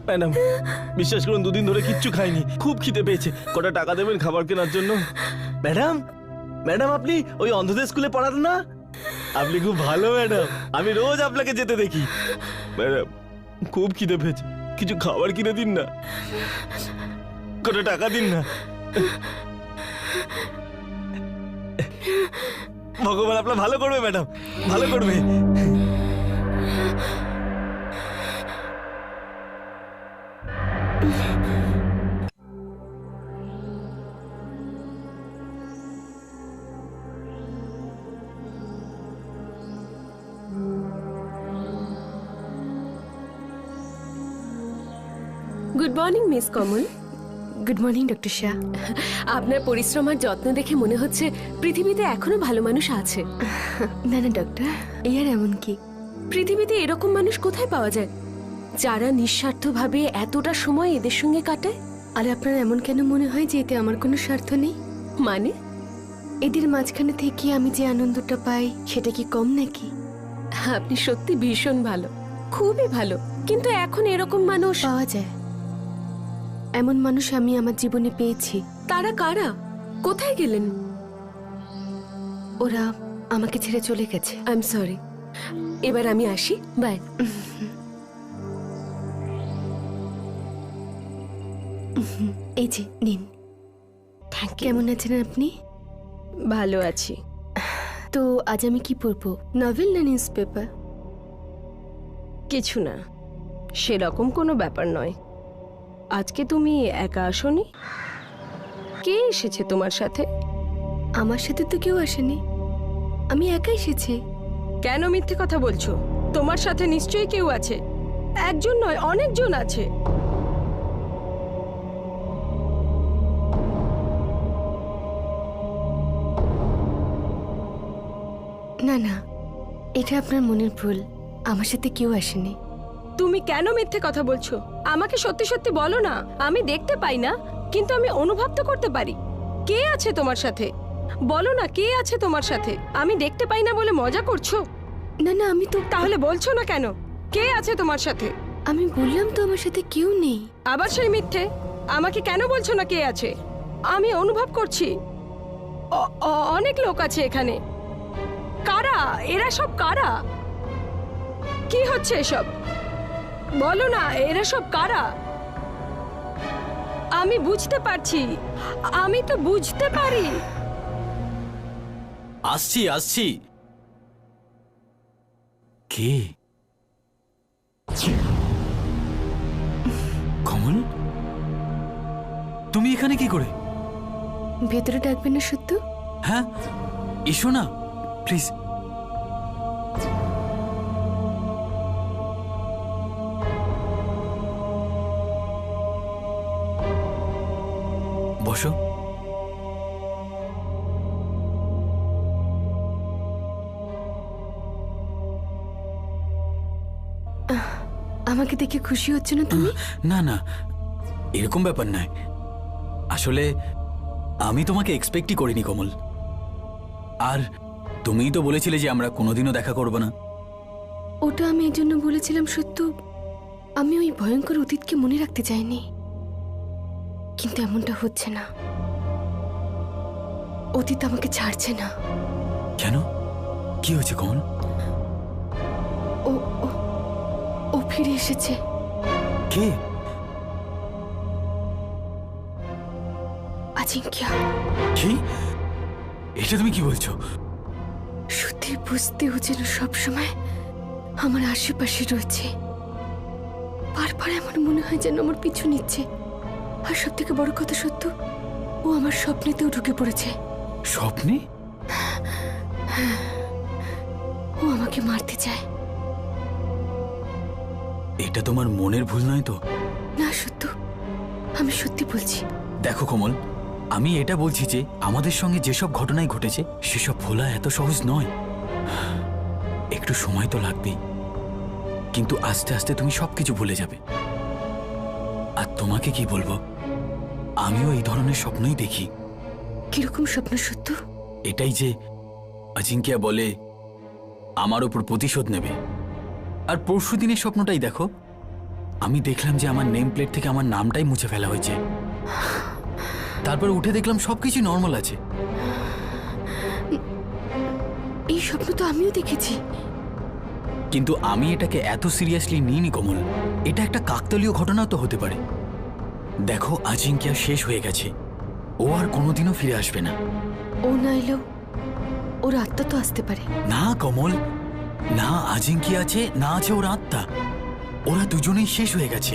Madam বিশ্বাস করুন দুদিন ধরে কিচ্ছু খাইনি, খুব খিদে পেয়েছে। কটা টাকা দেবেন খাবার কেনার জন্য? ম্যাডাম ম্যাডাম আপনি ওই অন্ধদের স্কুলে পড়ান না? আপনি খুব ভালো ম্যাডাম, আমি রোজ আপনাকে যেতে দেখি। ম্যাডাম খুব খিদে পেয়েছে, কিছু খাবার কিনে দিন না, কটা টাকা দিন না। ভগবান আপনার ভালো করবে ম্যাডাম, ভালো করবে। Good morning miss Kamal. Good morning doctor Shah. আপনার পরিশ্রম আর যত্ন দেখে মনে হচ্ছে পৃথিবীতে এখনো ভালো মানুষ আছে। না না ডক্টর, এই আর এমন কি? পৃথিবীতে এরকম মানুষ কোথায় পাওয়া যায় যারা নিঃস্বার্থভাবে এতটা সময় এদের সঙ্গে কাটায়? আর আপনার এমন কেন মনে হয় যে এতে আমার কোনো স্বার্থ নেই? মানে এদের মাঝখানে থেকে আমি যে আনন্দটা পাই সেটা কি কম নাকি? আপনি সত্যি ভীষণ ভালো, খুবই ভালো। কিন্তু এখন এরকম মানুষ পাওয়া যায়, এমন মানুষ আমি আমার জীবনে পেয়েছি। তারা কারা? কোথায় গেলেন? ওরা আমাকে ছেড়ে চলে গেছে। I am sorry. এবার আমি আসি, বাই। এই যে নিন। কেমন আছেন আপনি? ভালো আছি। তো আজ আমি কি পড়বো, নভেল না নিউজ পেপার? কিছু না, সেরকম কোনো ব্যাপার নয়। আজকে তুমি একা আসোনি, কে এসেছে তোমার সাথে? আমার সাথে তো কেউ আসেনি, আমি একা এসেছি। কেন মিথ্যে কথা বলছো? তোমার সাথে নিশ্চয়ই কেউ আছে, একজন নয় অনেকজন আছে। না না, এটা আপনার মনের ভুল, আমার সাথে কেউ আসেনি। তুমি কেন মিথ্যে কথা বলছো? আমাকে সত্যি সত্যি বলো না। আমি দেখতে পাই না, কিন্তু আমি অনুভব তো করতে পারি। কে আছে তোমার সাথে? বলো না, কে আছে তোমার সাথে? আমি দেখতে পাই না বলে মজা করছো? না না, আমি তো তাহলে বলছো না কেন? কে আছে তোমার সাথে? আমি বললাম তো আমার সাথে কেউ নেই। আবার সেই মিথ্যে। আমাকে কেন বলছো না কে আছে? আমি অনুভব করছি অনেক লোক আছে এখানে। কারা এরা? সব কারা? কি হচ্ছে এসব? বলো না, এরা সব কারা? আমি বুঝতে পারছি, আমি তো বুঝতে পারি। আসছি আসছি। কে? কমল, তুমি এখানে কি করে? ভেতরে ডাকবেন না সত্য? হ্যাঁ এসো না প্লিজ। বসো। আমাকে দেখে খুশি হচ্ছে না তুমি? না না, এরকম ব্যাপার নয়। আসলে আমি তোমাকে এক্সপেক্টই করিনি কমল। আর তুমিই তো বলেছিলে যে আমরা কোনোদিনও দেখা করব না। ওটা আমি এই জন্য বলেছিলাম সত্য, আমি ওই ভয়ঙ্কর অতীতকে মনে রাখতে চাইনি। কিন্তু এমনটা হচ্ছে না, অতীত আমাকে ছাড়ছে না। কেন? কি হয়েছে কমল? ও ও ও ফিরে এসেছে। কে? আজিঙ্কিয়া। কি? এটা তুমি কি বলছো? সত্যি বুঝতেও যেন সবসময় আমার আশেপাশে রয়েছে। বারবার এমন মনে হয় যেন আমার পিছু নিচ্ছে। আর সব থেকে বড় কথা সত্য, ও আমার স্বপ্নেতেও ঢুকে পড়েছে। স্বপ্নে? ও আমাকে মারতে চায়। এটা তোমার মনের ভুল নয় তো? না সত্য, আমি সত্যি বলছি। দেখো কমল, আমি এটা বলছি যে আমাদের সঙ্গে যেসব ঘটনাই ঘটেছে সেসব ভোলা এত সহজ নয়। একটু সময় তো লাগবেই, কিন্তু আস্তে আস্তে তুমি সবকিছু ভুলে যাবে। আর তোমাকে কি বলবো, আমিও এই ধরনের স্বপ্নই দেখি। কিরকম স্বপ্ন সত্য? এটাই যে অজিঙ্কিয়া বলে আমার ওপর প্রতিশোধ নেবে। আর পরশু দিনের স্বপ্নটাই দেখো, আমি দেখলাম যে আমার নেম প্লেট থেকে আমার নামটাই মুছে ফেলা হয়েছে। তারপর উঠে দেখলাম সবকিছু নর্মাল আছে। এই স্বপ্ন তো আমিও দেখেছি। কিন্তু আমি এটাকে এত সিরিয়াসলি নিইনি কমল। এটা একটা কাকতালীয় ঘটনাও তো হতে পারে। দেখো, আজিঙ্কিয়া শেষ হয়ে গেছে, ও আর কোনোদিনও ফিরে আসবে না। ও না এলেও ওর আত্মা তো আসতে পারে। না কমল, না আজিঙ্কিয়া আছে না আছে ওর আত্মা। ওরা দুজনেই শেষ হয়ে গেছে।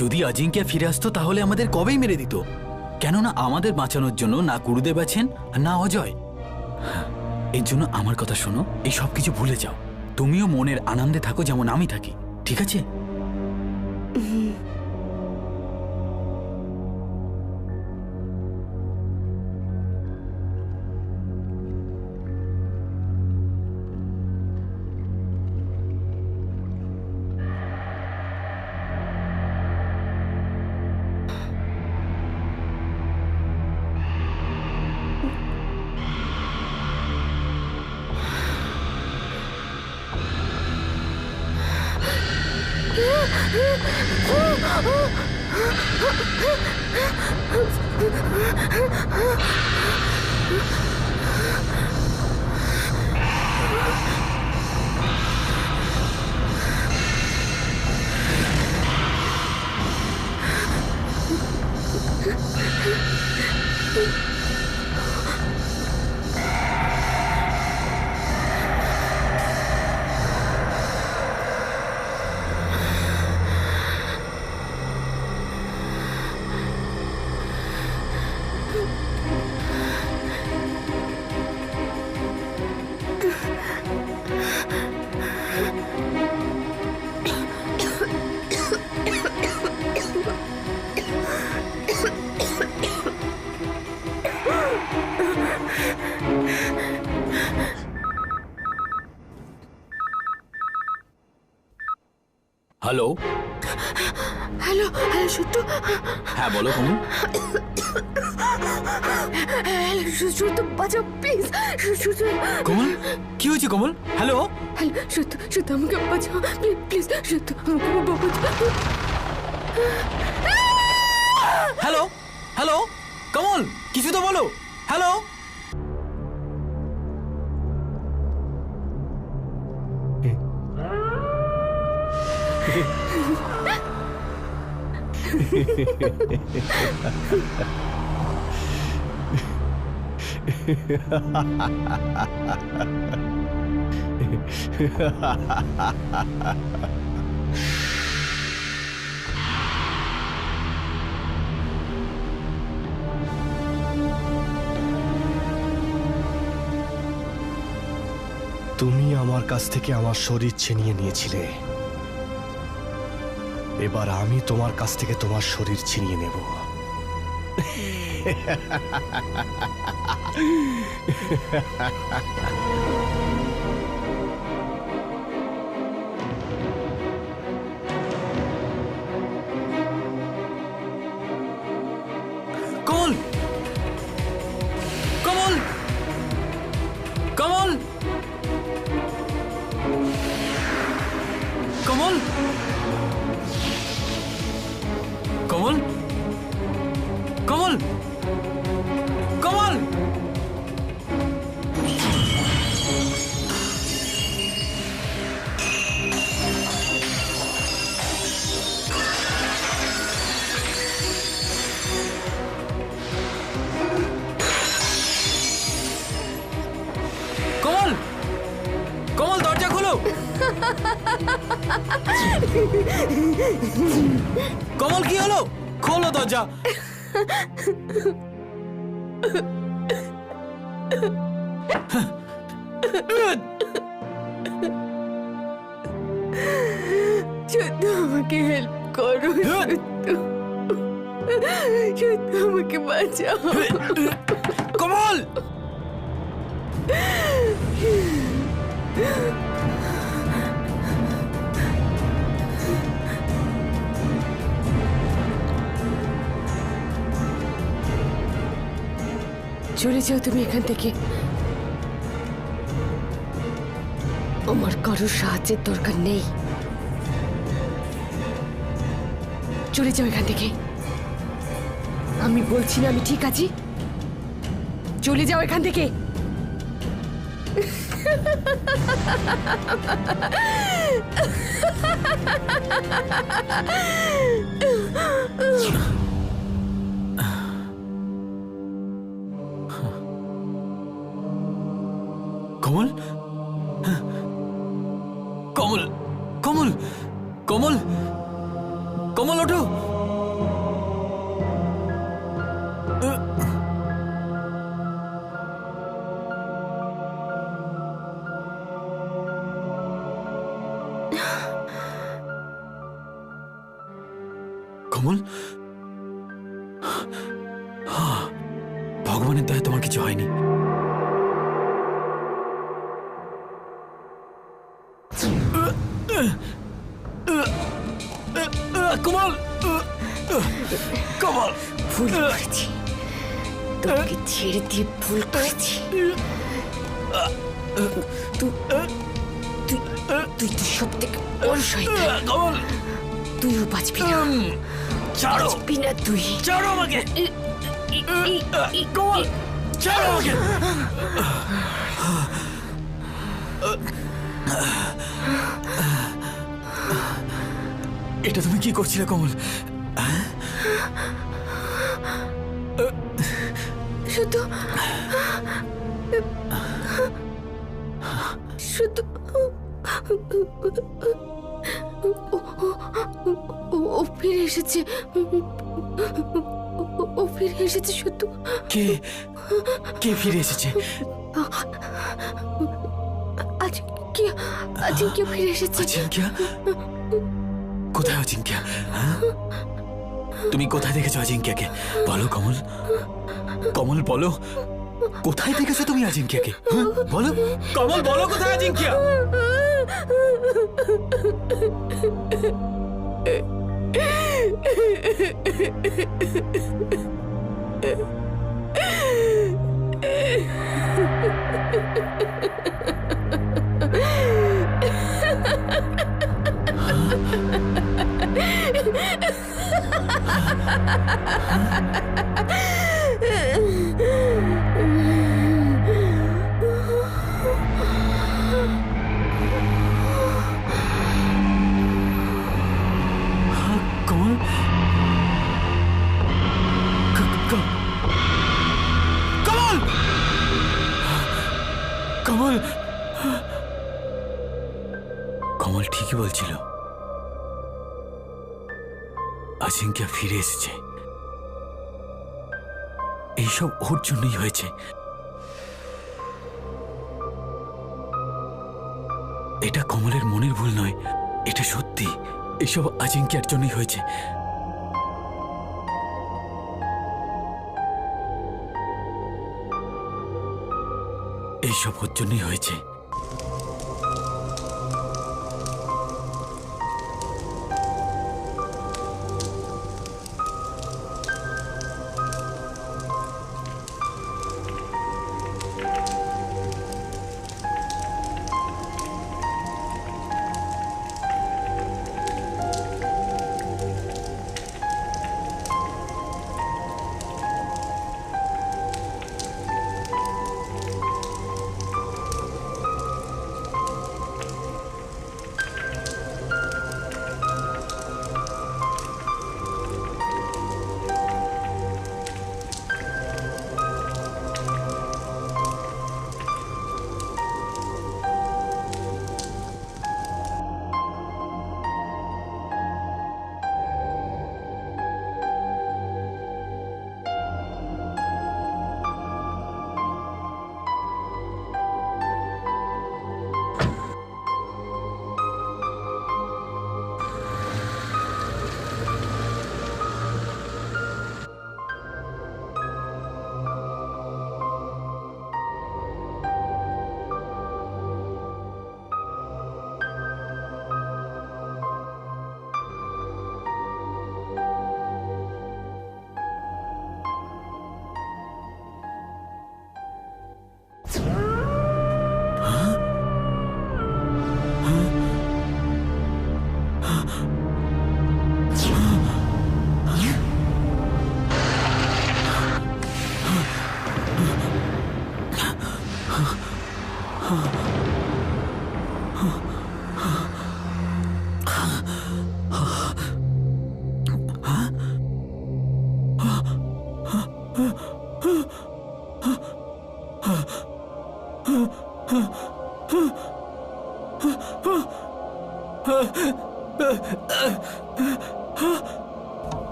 যদি আজিঙ্কিয়া ফিরে আসতো তাহলে আমাদের কবেই মেরে দিত। কেননা আমাদের বাঁচানোর জন্য না গুরুদেব আছেন না অজয়। এর জন্য আমার কথা শোনো, এই সব কিছু ভুলে যাও। তুমিও মনের আনন্দে থাকো যেমন আমি থাকি, ঠিক আছে? হ্যালো হ্যালো হ্যালো সত্য? হ্যাঁ বলো কমল। হ্যালো সত্য, বাঁচাও প্লিজ। সত্য, কমল কি হয়েছে কমল? হ্যালো হ্যালো সত্য, সত্য আমাকে বাঁচাও প্লিজ। সত্য আমাকে বাঁচাও। হ্যালো হ্যালো কমল, কিছু তো বলো। হ্যালো তুমি আমার কাছ থেকে আমার শরীর ছিনিয়ে নিয়েছিলে, এবার আমি তোমার কাছ থেকে তোমার শরীর ছিনিয়ে নেব। কমল কমল কমল কমল কমল কমল কমল কমল কি হলো? খোলো দরজা। শুধু আমাকে হেল্প করো, শুধু আমাকে বাঁচাও। কমল! চলে যাও তুমি এখান থেকে। আমার কারোর সাহায্যের দরকার নেই। চলে যাও এখান থেকে। আমি বলছি না আমি ঠিক আছি। চলে যাও এখান থেকে। কমল, কমল, কমল, কমল, কমল ওঠো। কমল, ভগবানের দয়া তোমার কিছু হয়নি। কমল, কমল, ভুল করেছি, তোকে ছেড়ে দিয়ে ভুল করেছি। তুই তো সব থেকে বড় শয়তান। কমল, তুইও বাঁচবি না, ছাড়ো, বাঁচবি না তুই। ছাড়ো আমাকে। কমল, ছাড়ো আমাকে। এটা তুমি কি করছিলে কমল? শুধু শুধু ও ফিরে এসেছে, ও ফিরে এসেছে। শুধু কে কে ফিরে এসেছে? আজিঙ্ক্য ফিরে এসেছে। অজিঙ্ক্য? কোথায় অজিঙ্ক্য? তুমি কোথায় দেখেছো অজিঙ্ক্যকে? বলো কমল, কমল বলো, কোথায় দেখেছো তুমি অজিঙ্ক্যকে? বলো কমল, বলো কোথায় অজিঙ্ক্য? কমল, কমল, কমল, কমল ঠিকই বলছিল, অজিঙ্ক্য ফিরে এসেছে। এইসব ওর জন্যই হয়েছে। এটা কমলের মনের ভুল নয়, এটা সত্যি। এসব অজিঙ্ক্যের জন্যই হয়েছে। এইসব ওর জন্যই হয়েছে।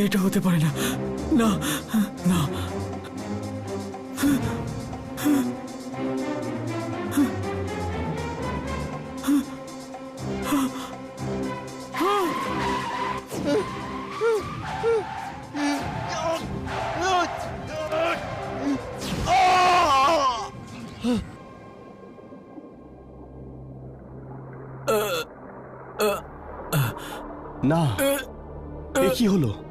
এটা হতে পারে না, না না। না, এ কি হলো?